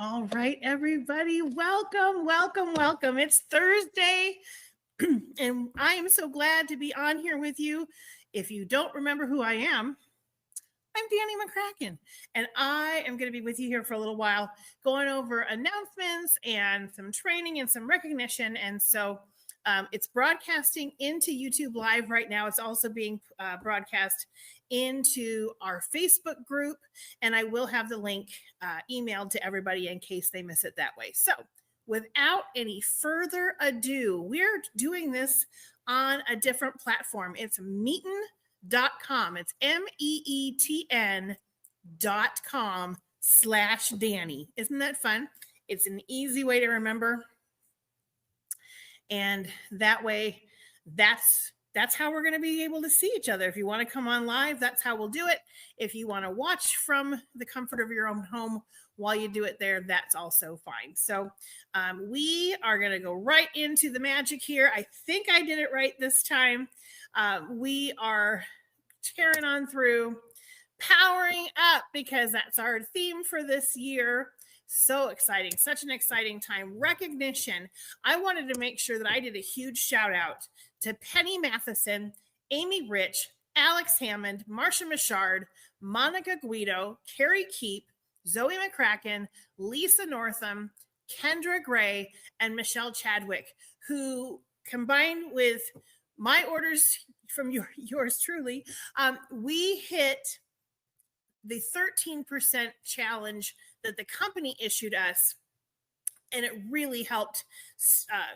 All right, everybody, welcome. It's Thursday, and I am so glad to be on here with you. If you don't remember who I am, I'm Danny McCracken, and I am going to be with you here for a little while, going over announcements and some training and some recognition. And so it's broadcasting into YouTube Live right now. It's also being broadcast into our Facebook group, and I will have the link emailed to everybody in case they miss it that way. So without any further ado, we're doing this on a different platform. It's Meetin.com. It's MEETN.com/Danny. Isn't that fun? It's an easy way to remember. And that way, that's how we're going to be able to see each other. If you want to come on live, that's how we'll do it. If you want to watch from the comfort of your own home while you do it there, that's also fine. So we are going to go right into the magic here. I think I did it right this time. We are tearing on through, powering up, because that's our theme for this year. So exciting, such an exciting time. Recognition. I wanted to make sure that I did a huge shout out to Penny Matheson, Amy Rich, Alex Hammond, Marsha Michard, Monica Guido, Carrie Keep, Zoe McCracken, Lisa Northam, Kendra Gray, and Michelle Chadwick, who combined with my orders from yours truly, we hit the 13% challenge that the company issued us, and it really helped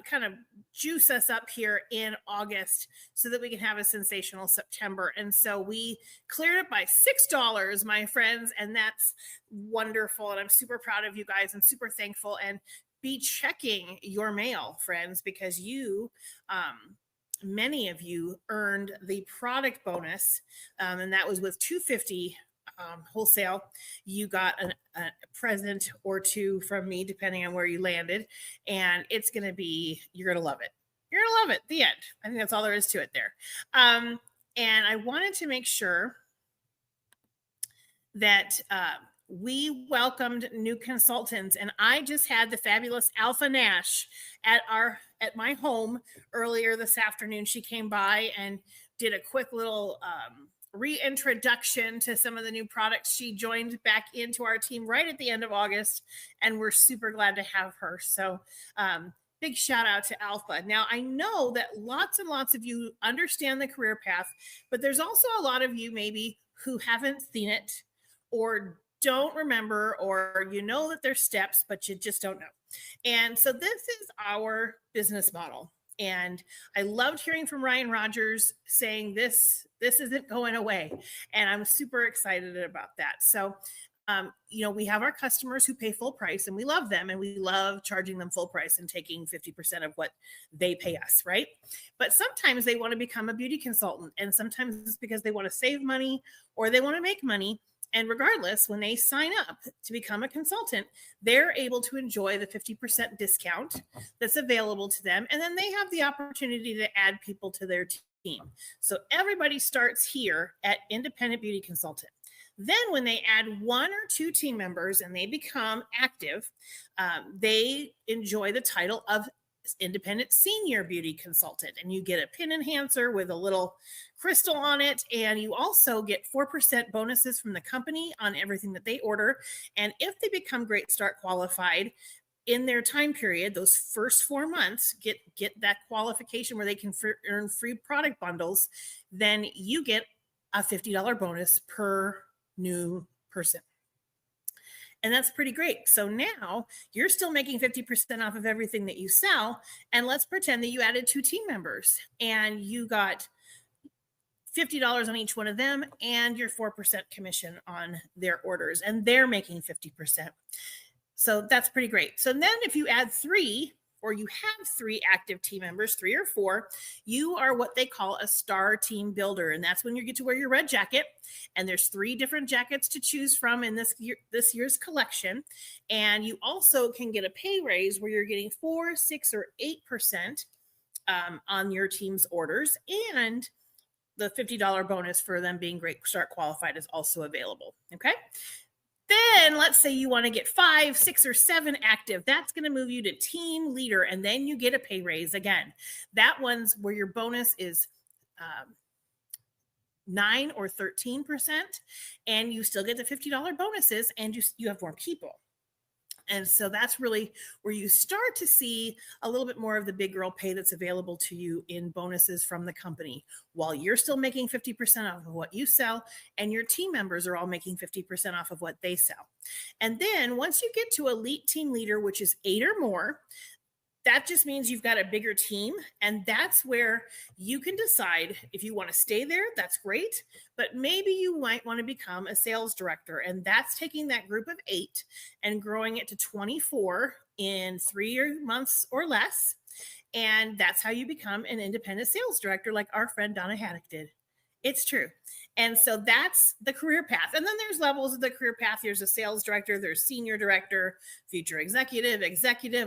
kind of juice us up here in August so that we can have a sensational September. And so we cleared it by $6, my friends, and that's wonderful. And I'm super proud of you guys and super thankful. And be checking your mail, friends, because you many of you earned the product bonus, and that was with $250 wholesale. You got a present or two from me, depending on where you landed, and it's going to be, you're going to love it. You're going to love it. The end. I think that's all there is to it there. And I wanted to make sure that we welcomed new consultants, and I just had the fabulous Alpha Nash at my home earlier this afternoon. She came by and did a quick little reintroduction to some of the new products. She joined back into our team right at the end of August, and we're super glad to have her. So big shout out to Alpha. Now, I know that lots and lots of you understand the career path, but there's also a lot of you maybe who haven't seen it or don't remember, or you know that there's steps, but you just don't know. And so this is our business model. And I loved hearing from Ryan Rogers saying this isn't going away. And I'm super excited about that. So, we have our customers who pay full price, and we love them, and we love charging them full price and taking 50% of what they pay us, right? But sometimes they want to become a beauty consultant, and sometimes it's because they want to save money or they want to make money. And regardless, when they sign up to become a consultant, they're able to enjoy the 50% discount that's available to them. And then they have the opportunity to add people to their team. So everybody starts here at Independent Beauty Consultant. Then when they add one or two team members and they become active, they enjoy the title of Independent Senior Beauty Consultant, and you get a pin enhancer with a little crystal on it, and you also get 4% bonuses from the company on everything that they order. And if they become Great Start qualified in their time period, those first 4 months, get that qualification where they can earn free product bundles, then you get a $50 bonus per new person. And that's pretty great. So now you're still making 50% off of everything that you sell. And let's pretend that you added 2 team members and you got $50 on each one of them and your 4% commission on their orders, and they're making 50%. So that's pretty great. So then if you add 3, or you have 3 active team members, 3 or 4, you are what they call a star team builder. And that's when you get to wear your red jacket. And there's 3 different jackets to choose from in this year's collection. And you also can get a pay raise where you're getting 4, 6, or 8% on your team's orders. And the $50 bonus for them being Great Start qualified is also available. Okay. Then let's say you want to get 5, 6, or 7 active. That's going to move you to team leader, and then you get a pay raise again. That one's where your bonus is 9 or 13%, and you still get the $50 bonuses, and you have more people. And so that's really where you start to see a little bit more of the big girl pay that's available to you in bonuses from the company, while you're still making 50% off of what you sell, and your team members are all making 50% off of what they sell. And then once you get to elite team leader, which is 8 or more, that just means you've got a bigger team, and that's where you can decide if you want to stay there. That's great, but maybe you might want to become a sales director, and that's taking that group of 8 and growing it to 24 in 3 months or less, and that's how you become an independent sales director, like our friend Donna Haddock did. It's true. And so that's the career path. And then there's levels of the career path. There's a sales director, there's senior director, future executive,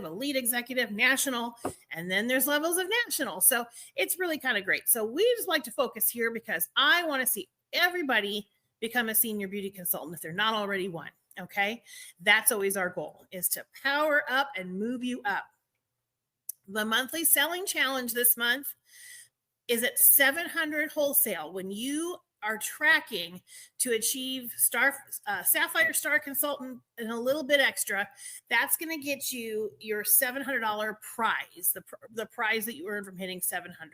elite executive, national, and then there's levels of national. So it's really kind of great. So we just like to focus here because I want to see everybody become a senior beauty consultant if they're not already one. Okay. That's always our goal, is to power up and move you up. The monthly selling challenge this month is at 700 wholesale. When you are tracking to achieve Sapphire Star Consultant and a little bit extra, that's going to get you your $700 prize, the prize that you earn from hitting 700.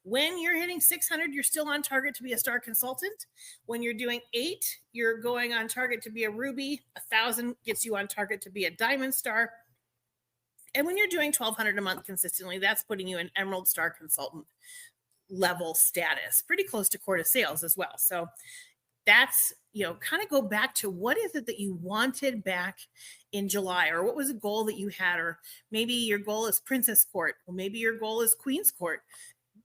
When you're hitting 600, you're still on target to be a Star Consultant. When you're doing 8, you're going on target to be a Ruby. 1,000 gets you on target to be a Diamond Star. And when you're doing 1,200 a month consistently, that's putting you in Emerald Star Consultant level status, pretty close to Court of Sales as well. So that's, kind of go back to what is it that you wanted back in July, or what was a goal that you had, or maybe your goal is Princess Court, or maybe your goal is Queen's Court.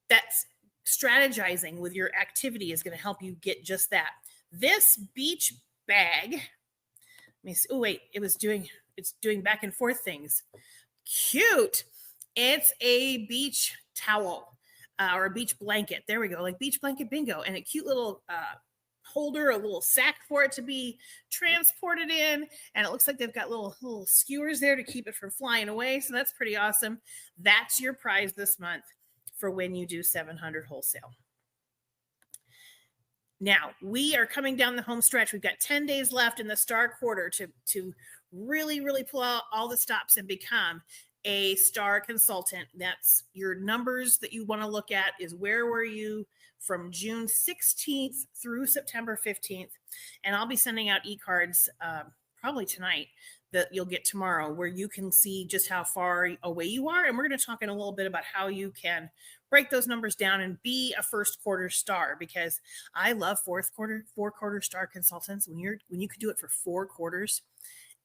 That's strategizing with your activity is going to help you get just that. This beach bag, let me see. Oh, wait, it's doing back and forth things. Cute. It's a beach towel. Or a beach blanket. There we go, like beach blanket bingo. And a cute little holder, a little sack for it to be transported in. And it looks like they've got little skewers there to keep it from flying away. So that's pretty awesome. That's your prize this month for when you do 700 wholesale. Now, we are coming down the home stretch. We've got 10 days left in the Star Quarter to really, really pull out all the stops and become a Star Consultant. That's your numbers that you want to look at, is where were you from June 16th through September 15th. And I'll be sending out e-cards probably tonight that you'll get tomorrow, where you can see just how far away you are. And we're going to talk in a little bit about how you can break those numbers down and be a first quarter star, because I love four quarter Star Consultants. When you could do it for 4 quarters,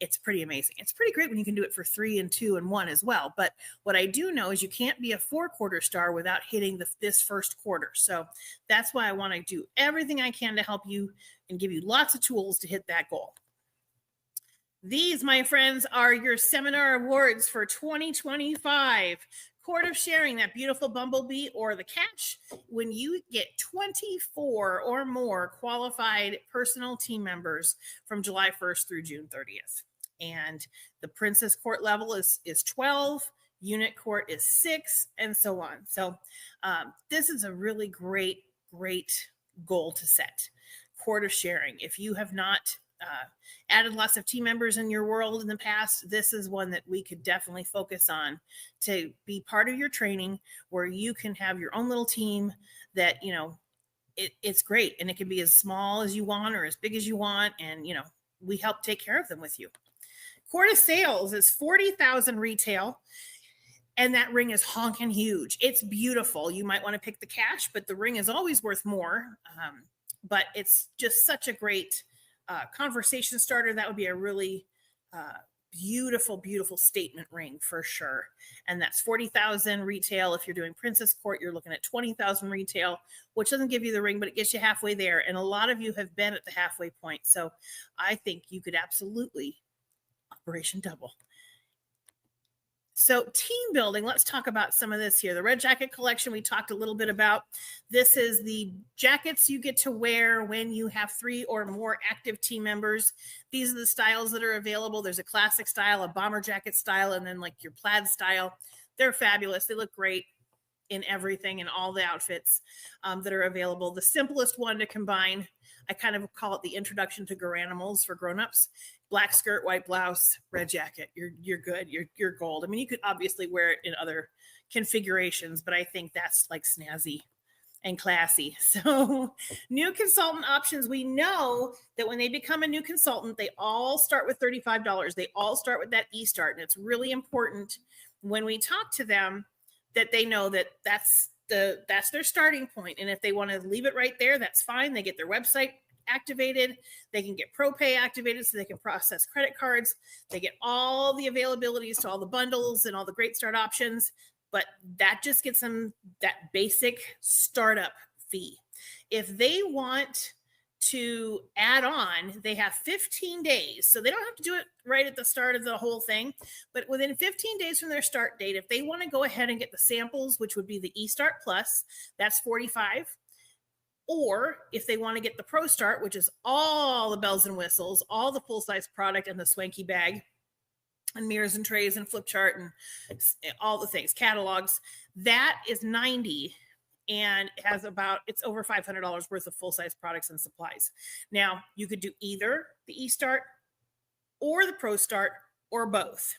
it's pretty amazing. It's pretty great when you can do it for 3 and 2 and 1 as well. But what I do know is you can't be a 4 quarter star without hitting this first quarter. So that's why I want to do everything I can to help you and give you lots of tools to hit that goal. These, my friends, are your seminar awards for 2025. Court of Sharing, that beautiful bumblebee, or the catch, when you get 24 or more qualified personal team members from July 1st through June 30th. And the Princess Court level is 12, Unit Court is 6, and so on. So this is a really great goal to set. Court of Sharing. If you have not added lots of team members in your world in the past, this is one that we could definitely focus on to be part of your training, where you can have your own little team that, it's great. And it can be as small as you want or as big as you want. And, we help take care of them with you. Court of Sales is 40,000 retail. And that ring is honking huge. It's beautiful. You might want to pick the cash, but the ring is always worth more. But it's just such a great conversation starter. That would be a really beautiful statement ring for sure. And that's 40,000 retail. If you're doing Princess Court, you're looking at 20,000 retail, which doesn't give you the ring, but it gets you halfway there. And a lot of you have been at the halfway point. So I think you could absolutely Operation Double. So team building, let's talk about some of this here. The Red Jacket collection, we talked a little bit about. This is the jackets you get to wear when you have 3 or more active team members. These are the styles that are available. There's a classic style, a bomber jacket style, and then like your plaid style. They're fabulous. They look great in everything, in all the outfits that are available. The simplest one to combine, I kind of call it the introduction to Garanimals for grownups. Black skirt, white blouse, red jacket. You're good. You're gold. I mean, you could obviously wear it in other configurations, but I think that's like snazzy and classy. So new consultant options. We know that when they become a new consultant, they all start with $35. They all start with that eStart. And it's really important when we talk to them that they know that that's their starting point. And if they want to leave it right there, that's fine. They get their website activated. They can get ProPay activated so they can process credit cards. They get all the availabilities to all the bundles and all the great start options. But that just gets them that basic startup fee. If they want to add on, they have 15 days. So they don't have to do it right at the start of the whole thing. But within 15 days from their start date, if they want to go ahead and get the samples, which would be the eStart Plus, that's $45. Or if they want to get the Pro Start, which is all the bells and whistles, all the full-size product and the swanky bag and mirrors and trays and flip chart and all the things, catalogs, that is $90 and has it's over $500 worth of full-size products and supplies. Now, you could do either the eStart or the Pro Start or both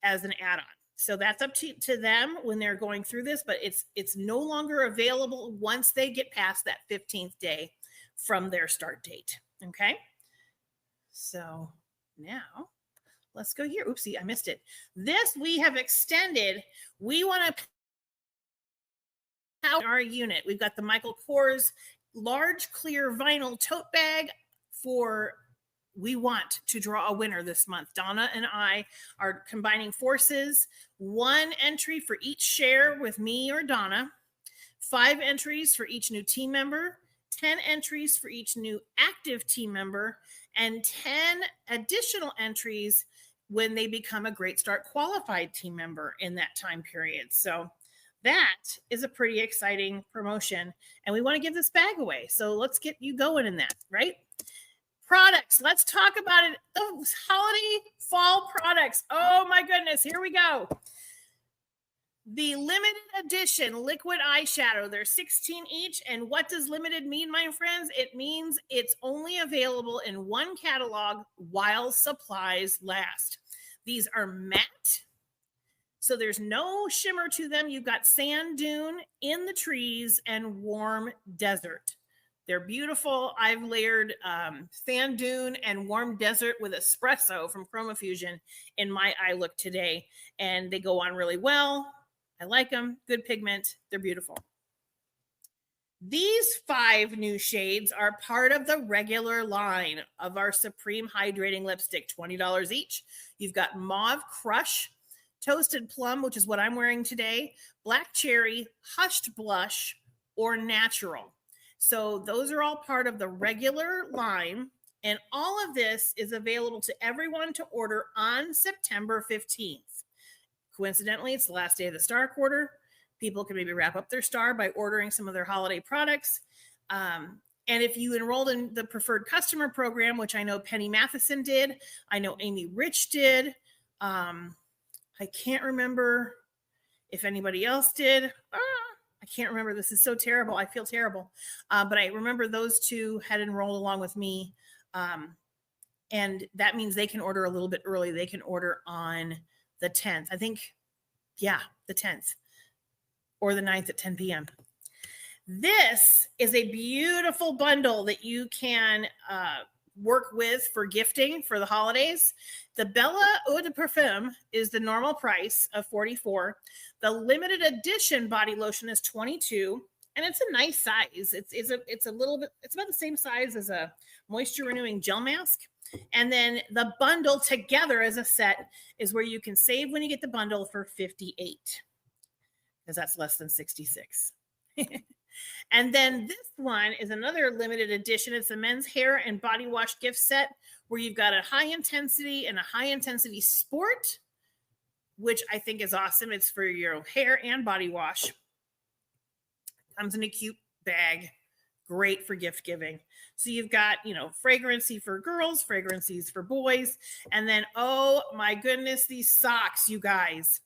as an add-on. So that's up to them when they're going through this, but it's no longer available once they get past that 15th day from their start date. Okay. So now let's go here. Oopsie, I missed it. This we have extended. We want to power our unit. We've got the Michael Kors large clear vinyl tote bag for we want to draw a winner this month. Donna and I are combining forces. 1 entry for each share with me or Donna. 5 entries for each new team member. 10 entries for each new active team member. And 10 additional entries when they become a Great Start qualified team member in that time period. So that is a pretty exciting promotion. And we want to give this bag away. So let's get you going in that, right? Products. Let's talk about it. Those holiday fall products. Oh my goodness. Here we go. The limited edition liquid eyeshadow. There's 16 each. And what does limited mean, my friends? It means it's only available in 1 catalog while supplies last. These are matte. So there's no shimmer to them. You've got sand dune, in the trees, and warm desert. They're beautiful. I've layered sand dune and warm desert with espresso from ChromaFusion in my eye look today. And they go on really well. I like them. Good pigment. They're beautiful. These 5 new shades are part of the regular line of our Supreme Hydrating Lipstick, $20 each. You've got Mauve Crush, Toasted Plum, which is what I'm wearing today, Black Cherry, Hushed Blush, or Natural. So those are all part of the regular line. And all of this is available to everyone to order on September 15th. Coincidentally, it's the last day of the Star Quarter. People can maybe wrap up their Star by ordering some of their holiday products. And if you enrolled in the Preferred Customer Program, which I know Penny Matheson did, I know Amy Rich did. I can't remember if anybody else did. I can't remember. This is so terrible. I feel terrible. But I remember those 2 had enrolled along with me. And that means they can order a little bit early. They can order on the 10th. I think, yeah, the 10th or the 9th at 10 p.m. This is a beautiful bundle that you can work with for gifting for the holidays. The Bella Eau de Parfum is the normal price of $44. The limited edition body lotion is $22, and it's a nice size. It's a little bit, it's about the same size as a moisture renewing gel mask. And then the bundle together as a set is where you can save when you get the bundle for $58, because that's less than $66. And then this one is another limited edition. It's a men's hair and body wash gift set where you've got a high intensity and a high intensity sport which I think is awesome. It's for your hair and body wash. Comes in a cute bag. Great for gift giving. So you've got, fragrancy for girls, fragrancies for boys. And then, oh my goodness, these socks, you guys.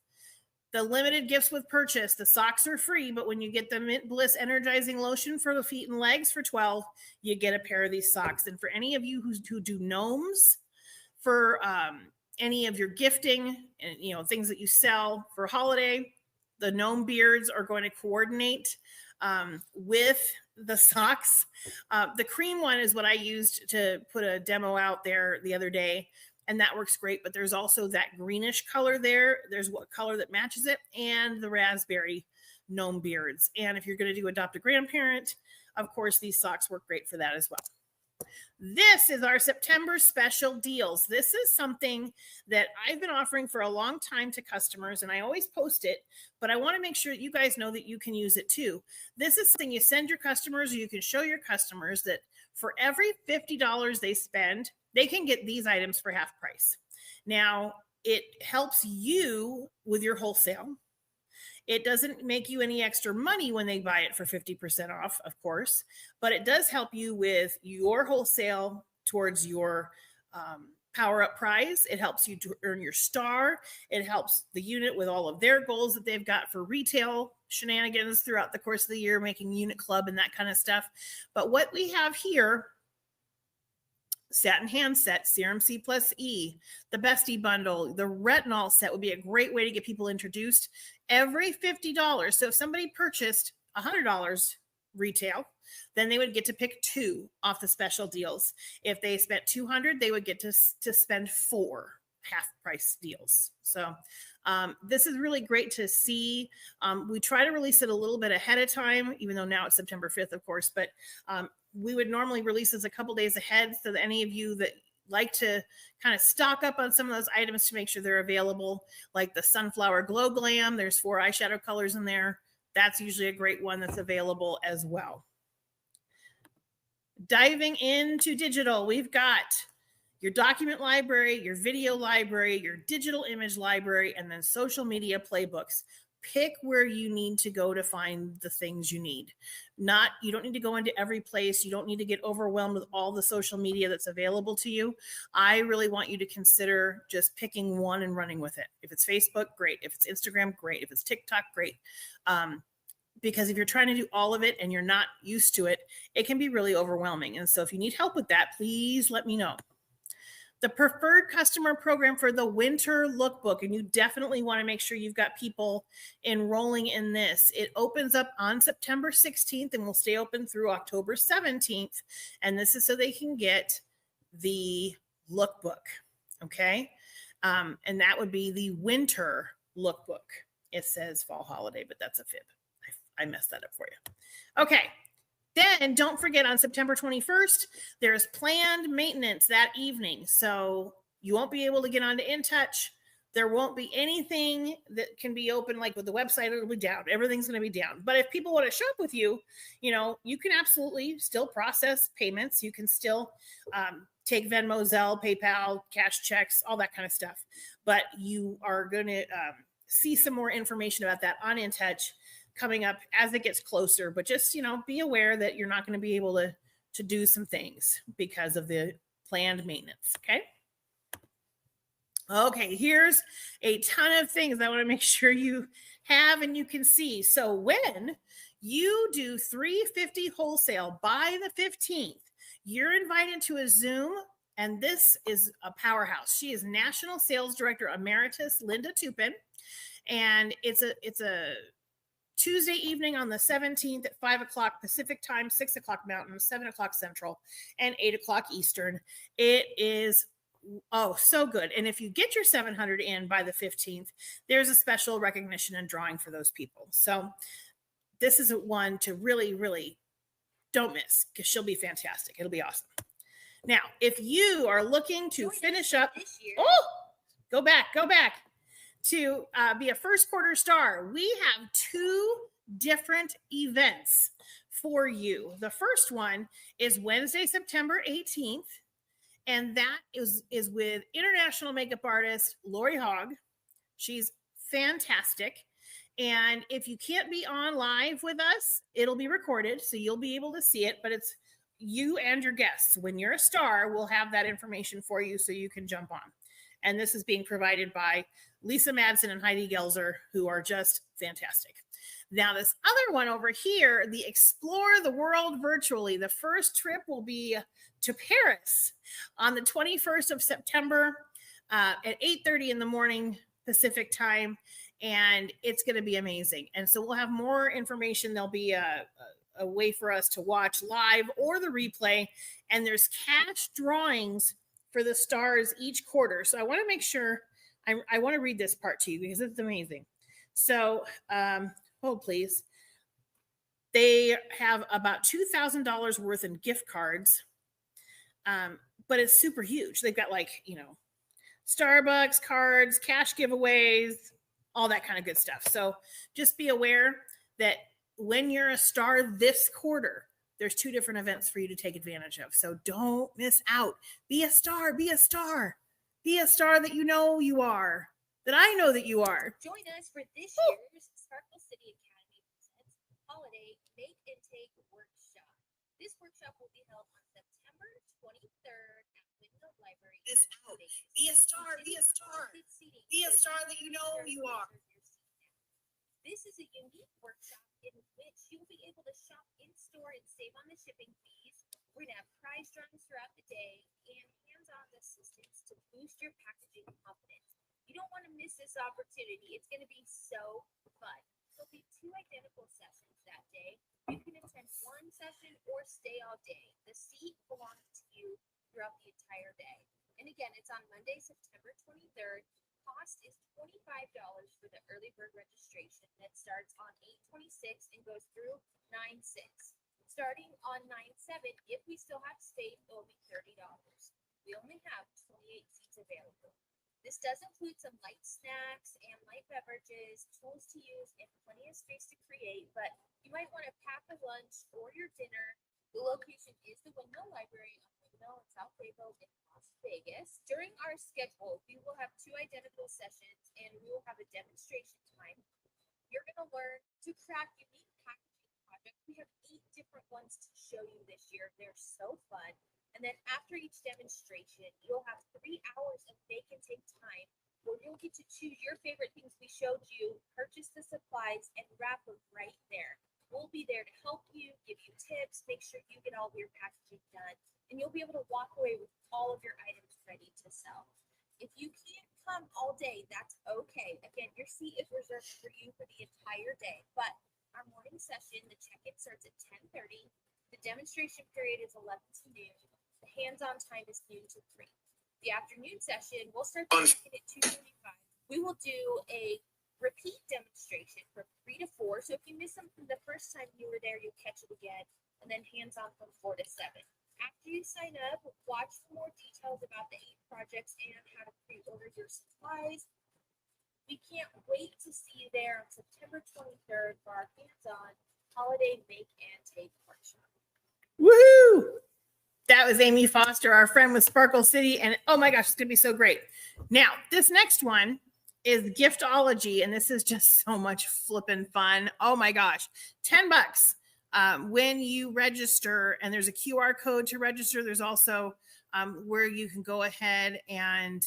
The limited gifts with purchase. The socks are free, but when you get the Mint Bliss Energizing Lotion for the feet and legs for $12, you get a pair of these socks. And for any of you who do gnomes, for any of your gifting and things that you sell for holiday, the gnome beards are going to coordinate with the socks. The cream one is what I used to put a demo out there the other day, and that works great. But there's also that greenish color there. There's what color that matches it, and the raspberry gnome beards. And if you're going to do adopt a grandparent, of course, these socks work great for that as well. This is our September special deals. This is something that I've been offering for a long time to customers, and I always post it, but I want to make sure that you guys know that you can use it too. This is something you send your customers, or you can show your customers that for every $50 they spend, they can get these items for half price. Now, it helps you with your wholesale. It doesn't make you any extra money when they buy it for 50% off, of course, but it does help you with your wholesale towards your power up prize. It helps you to earn your star. It helps the unit with all of their goals that they've got for retail shenanigans throughout the course of the year, making unit club and that kind of stuff. But what we have here, satin hand set, Serum C plus E, the Bestie bundle, the retinol set would be a great way to get people introduced. Every $50. So if somebody purchased $100 retail, then they would get to pick 2 off the special deals. If they spent $200, they would get to spend 4 half price deals. So this is really great to see. We try to release it a little bit ahead of time, even though now it's September 5th, of course, but we would normally release this a couple days ahead, so that any of you that like to kind of stock up on some of those items to make sure they're available, like the Sunflower Glow Glam, there's 4 eyeshadow colors in there. That's usually a great one that's available as well. Diving into digital, we've got your document library, your video library, your digital image library, and then social media playbooks. Pick where you need to go to find the things you need. You don't need to go into every place. You don't need to get overwhelmed with all the social media that's available to you. I really want you to consider just picking one and running with it. If it's Facebook, great. If it's Instagram, great. If it's TikTok, great. Because if you're trying to do all of it and you're not used to it, it can be really overwhelming. And so if you need help with that, please let me know. The preferred customer program for the winter lookbook, and you definitely want to make sure you've got people enrolling in this. It opens up on September 16th and will stay open through October 17th. And this is so they can get the lookbook, okay? And that would be the winter lookbook. It says fall holiday, but that's a fib. I messed that up for you. Okay. Then don't forget, on September 21st, there's planned maintenance that evening. So you won't be able to get onto InTouch. There won't be anything that can be open, like with the website, it'll be down. Everything's going to be down. But if people want to shop with you, you can absolutely still process payments. You can still take Venmo, Zelle, PayPal, cash checks, all that kind of stuff. But you are going to see some more information about that on InTouch coming up as it gets closer. But just, be aware that you're not going to be able to do some things because of the planned maintenance. Okay, here's a ton of things I want to make sure you have and you can see. So when you do 350 wholesale by the 15th, you're invited to a Zoom, and this is a powerhouse. She is National Sales Director Emeritus Linda Tupin, and it's a Tuesday evening on the 17th at 5 o'clock Pacific time, 6 o'clock Mountain, 7 o'clock Central, and 8 o'clock Eastern. It is, so good. And if you get your 700 in by the 15th, there's a special recognition and drawing for those people. So this is one to really, really don't miss, because she'll be fantastic. It'll be awesome. Now, if you are looking to finish up, go back. To be a first quarter star, we have 2 different events for you. The first one is Wednesday, September 18th, and that is with international makeup artist Lori Hogg. She's fantastic. And if you can't be on live with us, it'll be recorded, so you'll be able to see it, but it's you and your guests. When you're a star, we'll have that information for you so you can jump on. And this is being provided by Lisa Madsen and Heidi Gelzer, who are just fantastic. Now, this other one over here, the Explore the World Virtually. The first trip will be to Paris on the 21st of September at 8:30 in the morning Pacific time. And it's going to be amazing. And so we'll have more information. There'll be a way for us to watch live or the replay. And there's cash drawings for the stars each quarter. So I want to make sure, I want to read this part to you because it's amazing. So, hold please. They have about $2,000 worth in gift cards, but it's super huge. They've got Starbucks cards, cash giveaways, all that kind of good stuff. So just be aware that when you're a star this quarter, there's 2 different events for you to take advantage of. So don't miss out. Be a star, be a star. Be a star that you know you are, that I know that you are. Join us for this year's Sparkle City Academy Presents Holiday Make and Take Workshop. This workshop will be held on September 23rd at Windmill Library. This out. Be a star, be a star. Be a star that you know you are. This is a unique workshop in which you'll be able to shop in-store and save on the shipping fees. We're going to have prize drawings throughout the day and hands-on assistance to boost your packaging confidence. You don't want to miss this opportunity. It's going to be so fun. There'll be 2 identical sessions that day. You can attend one session or stay all day. The seat belongs to you throughout the entire day. And again, it's on Monday, September 23rd. Cost is $25 for the early bird registration that starts on 8/26 and goes through 9/6. Starting on 9/7, if we still have space, it will be $30. We only have 28 seats available. This does include some light snacks and light beverages, tools to use, and plenty of space to create, but you might want to pack a lunch or your dinner. The location is the Windmill Library on Windmill in South Bayville in Las Vegas. During our schedule, we will have 2 identical sessions and we will have a demonstration time. You're going to learn to craft unique packaging projects. We have 8 different ones to show you this year. They're so fun. And then after each demonstration, you'll have 3 hours of make and take time where you'll get to choose your favorite things we showed you, purchase the supplies, and wrap them right there. We'll be there to help you, give you tips, make sure you get all of your packaging done, and you'll be able to walk away with all of your items ready to sell. If you can't come all day, that's okay. Again, your seat is reserved for you for the entire day, but our morning session, the check-in starts at 10:30. The demonstration period is 11 to noon. The hands-on time is noon to 3. The afternoon session, we'll start the check-in at 2:45. We will do a repeat demonstration from 3 to 4. So if you miss something the first time you were there, you'll catch it again. And then hands-on from 4 to 7. After you sign up, watch for more details about the 8 projects and how to pre-order your supplies. We can't wait to see you there on September 23rd for our hands-on holiday make and take workshop. Woohoo! That was Amy Foster, our friend with Sparkle City. And oh my gosh, it's going to be so great. Now, this next one is Giftology, and this is just so much flipping fun. Oh my gosh, $10 when you register, and there's a QR code to register. There's also where you can go ahead and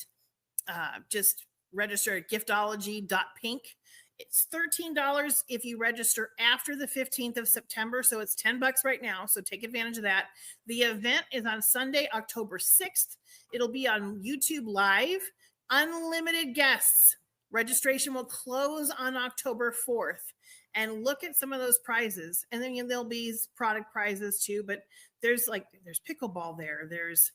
just register at giftology.pink. It's $13 if you register after the 15th of September. So it's $10 right now. So take advantage of that. The event is on Sunday, October 6th. It'll be on YouTube Live. Unlimited guests. Registration will close on October 4th. And look at some of those prizes. And then there'll be product prizes too. But there's pickleball there. There's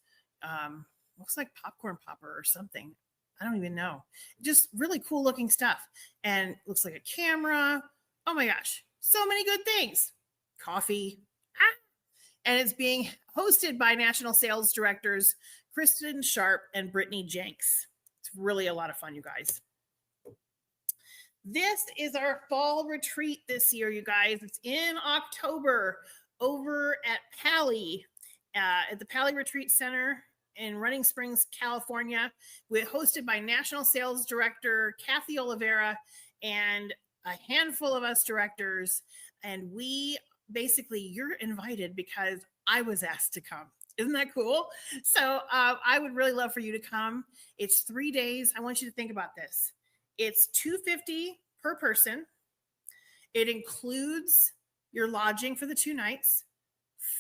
looks like popcorn popper or something. I don't even know. Just really cool looking stuff. And looks like a camera. Oh my gosh. So many good things. Coffee. And it's being hosted by National Sales Directors Kristen Sharp and Brittany Jenks. It's really a lot of fun, you guys. This is our fall retreat this year, you guys. It's in October over at Pali, at the Pali Retreat Center in Running Springs, California. We're hosted by National Sales Director Kathy Oliveira and a handful of us directors. And we basically, you're invited because I was asked to come. Isn't that cool? So I would really love for you to come. It's 3 days. I want you to think about this. It's $250 per person. It includes your lodging for the 2 nights,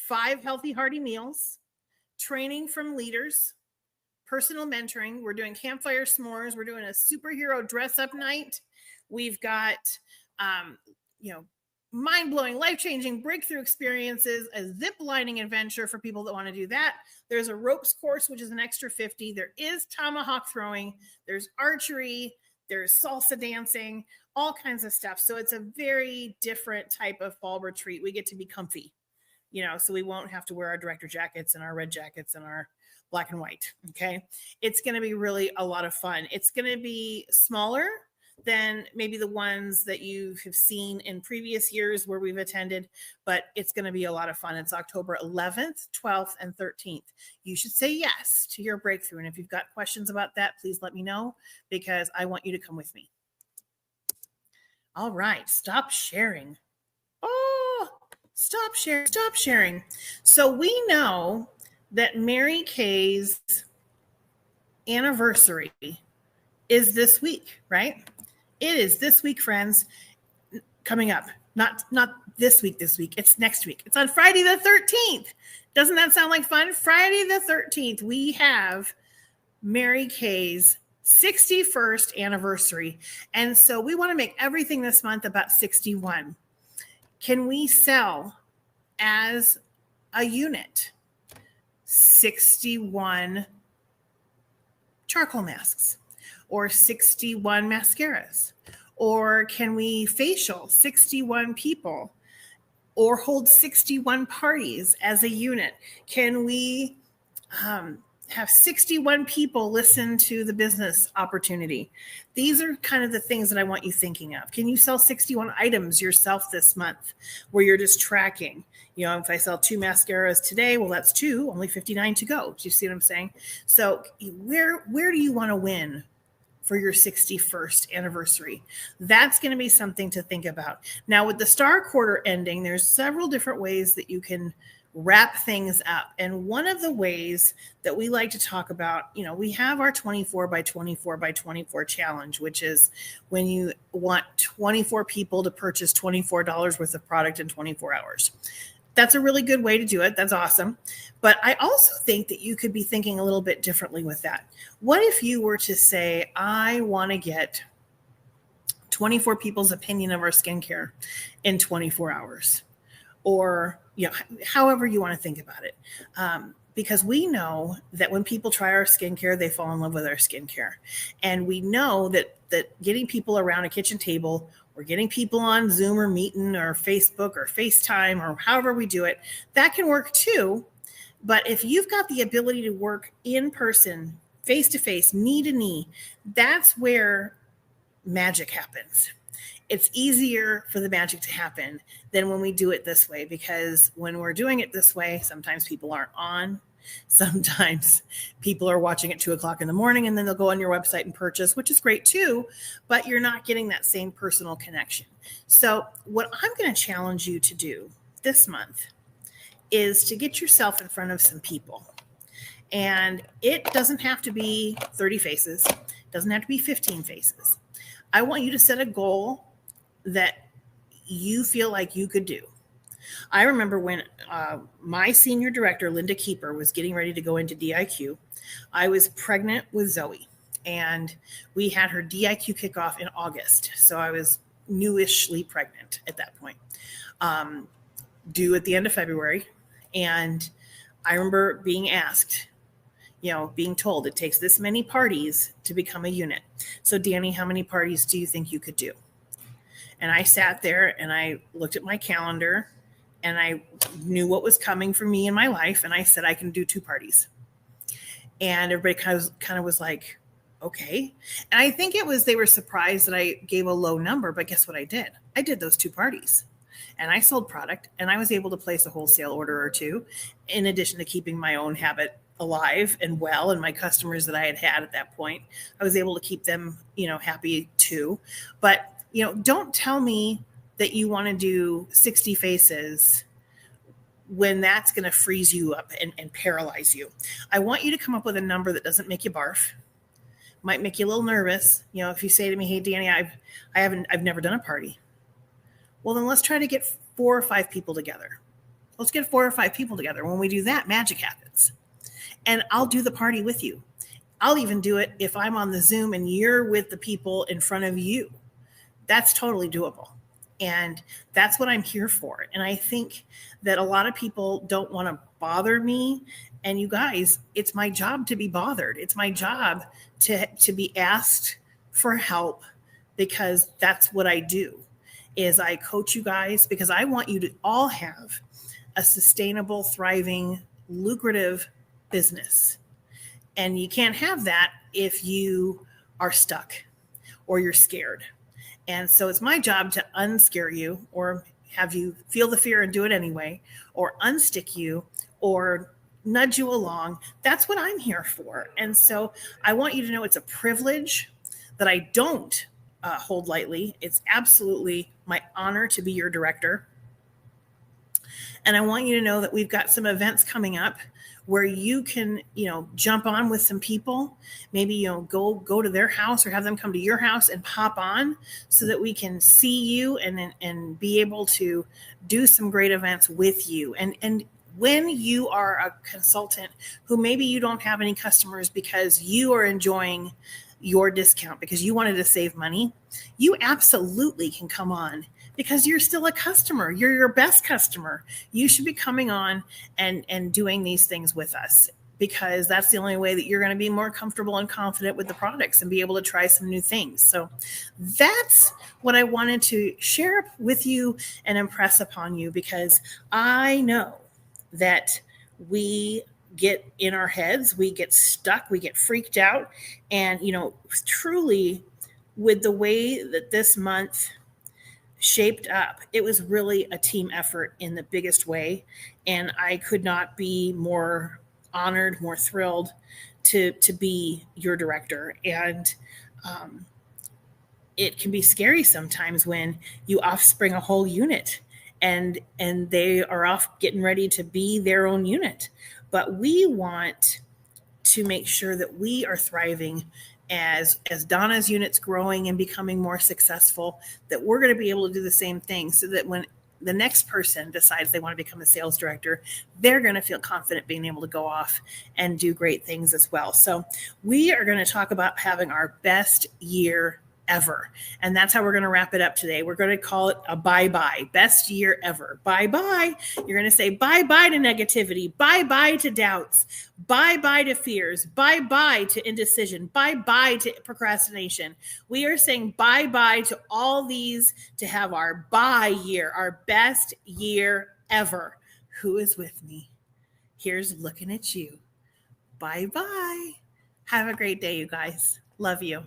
5 healthy, hearty meals, training from leaders, personal mentoring. We're doing campfire s'mores. We're doing a superhero dress up night. We've got, mind-blowing, life-changing breakthrough experiences, a zip lining adventure for people that want to do that. There's a ropes course, which is an extra $50. There is tomahawk throwing. There's archery. There's salsa dancing, all kinds of stuff. So it's a very different type of fall retreat. We get to be comfy, so we won't have to wear our director jackets and our red jackets and our black and white. Okay. It's going to be really a lot of fun. It's going to be smaller than maybe the ones that you have seen in previous years where we've attended, but it's going to be a lot of fun. It's October 11th, 12th, and 13th. You should say yes to your breakthrough. And if you've got questions about that, please let me know because I want you to come with me. All right. Stop sharing. Oh, stop sharing. So we know that Mary Kay's anniversary is this week, right? It is this week, friends, coming up. Not this week. It's next week. It's on Friday the 13th. Doesn't that sound like fun? Friday the 13th, we have Mary Kay's 61st anniversary. And so we want to make everything this month about 61. Can we sell as a unit 61 charcoal masks? Or 61 mascaras? Or can we facial 61 people? Or hold 61 parties as a unit? Can we have 61 people listen to the business opportunity? These are kind of the things that I want you thinking of. Can you sell 61 items yourself this month where you're just tracking? If I sell 2 mascaras today, well, that's 2, only 59 to go. Do you see what I'm saying? So where do you want to win for your 61st anniversary? That's going to be something to think about. Now, with the star quarter ending, there's several different ways that you can wrap things up. And one of the ways that we like to talk about, we have our 24 by 24 by 24 challenge, which is when you want 24 people to purchase $24 worth of product in 24 hours. That's a really good way to do it. That's awesome. But I also think that you could be thinking a little bit differently with that. What if you were to say, I want to get 24 people's opinion of our skincare in 24 hours? Or, however you want to think about it. Because we know that when people try our skincare, they fall in love with our skincare. And we know that getting people around a kitchen table or getting people on Zoom or Meeting or Facebook or FaceTime or however we do it, that can work too. But if you've got the ability to work in person, face to face, knee to knee, that's where magic happens. It's easier for the magic to happen than when we do it this way, because when we're doing it this way, sometimes people aren't on. Sometimes people are watching at 2:00 in the morning and then they'll go on your website and purchase, which is great too, but you're not getting that same personal connection. So what I'm going to challenge you to do this month is to get yourself in front of some people. And it doesn't have to be 30 faces. It doesn't have to be 15 faces. I want you to set a goal that you feel like you could do. I remember when my senior director, Linda Keeper, was getting ready to go into DIQ. I was pregnant with Zoe, and we had her DIQ kickoff in August. So I was newishly pregnant at that point, due at the end of February. And I remember being asked, being told it takes this many parties to become a unit. So Danny, how many parties do you think you could do? And I sat there and I looked at my calendar and I knew what was coming for me in my life. And I said, I can do 2 parties. And everybody kind of was like, okay. And I think they were surprised that I gave a low number, but guess what I did? I did those 2 parties. and I sold product, and I was able to place a wholesale order or two, in addition to keeping my own habit alive and well, and my customers that I had at that point, I was able to keep them, happy too. But, don't tell me that you want to do 60 faces when that's going to freeze you up and paralyze you. I want you to come up with a number that doesn't make you barf, might make you a little nervous. If you say to me, hey, Danny, I've never done a party. Well, then let's try to get 4 or 5 people together. Let's get 4 or 5 people together. When we do that, magic happens. And I'll do the party with you. I'll even do it if I'm on the Zoom and you're with the people in front of you. That's totally doable. And that's what I'm here for. And I think that a lot of people don't want to bother me. And you guys, it's my job to be bothered. It's my job to be asked for help, because that's what I do, is I coach you guys, because I want you to all have a sustainable, thriving, lucrative business. And you can't have that if you are stuck or you're scared. And so it's my job to unscare you, or have you feel the fear and do it anyway, or unstick you, or nudge you along. That's what I'm here for. And so I want you to know it's a privilege that I don't hold lightly. It's absolutely my honor to be your director. And I want you to know that we've got some events coming up where you can, jump on with some people, maybe, go to their house or have them come to your house and pop on, so that we can see you and be able to do some great events with you. And when you are a consultant who maybe you don't have any customers because you are enjoying your discount because you wanted to save money, you absolutely can come on, because you're still a customer. You're your best customer. You should be coming on and doing these things with us, because that's the only way that you're going to be more comfortable and confident with the products and be able to try some new things. So that's what I wanted to share with you and impress upon you, because I know that we get in our heads, we get stuck, we get freaked out. And, truly, with the way that this month shaped up, it was really a team effort in the biggest way. And I could not be more honored, more thrilled to be your director. And it can be scary sometimes when you offspring a whole unit and they are off getting ready to be their own unit. But we want to make sure that we are thriving as Donna's unit's growing and becoming more successful, that we're going to be able to do the same thing, so that when the next person decides they want to become a sales director, they're going to feel confident being able to go off and do great things as well. So we are going to talk about having our best year ever. And that's how we're going to wrap it up today. We're going to call it a bye-bye, best year ever. Bye-bye. You're going to say bye-bye to negativity, bye-bye to doubts, bye-bye to fears, bye-bye to indecision, bye-bye to procrastination. We are saying bye-bye to all these to have our bye year, our best year ever. Who is with me? Here's looking at you. Bye-bye. Have a great day, you guys. Love you.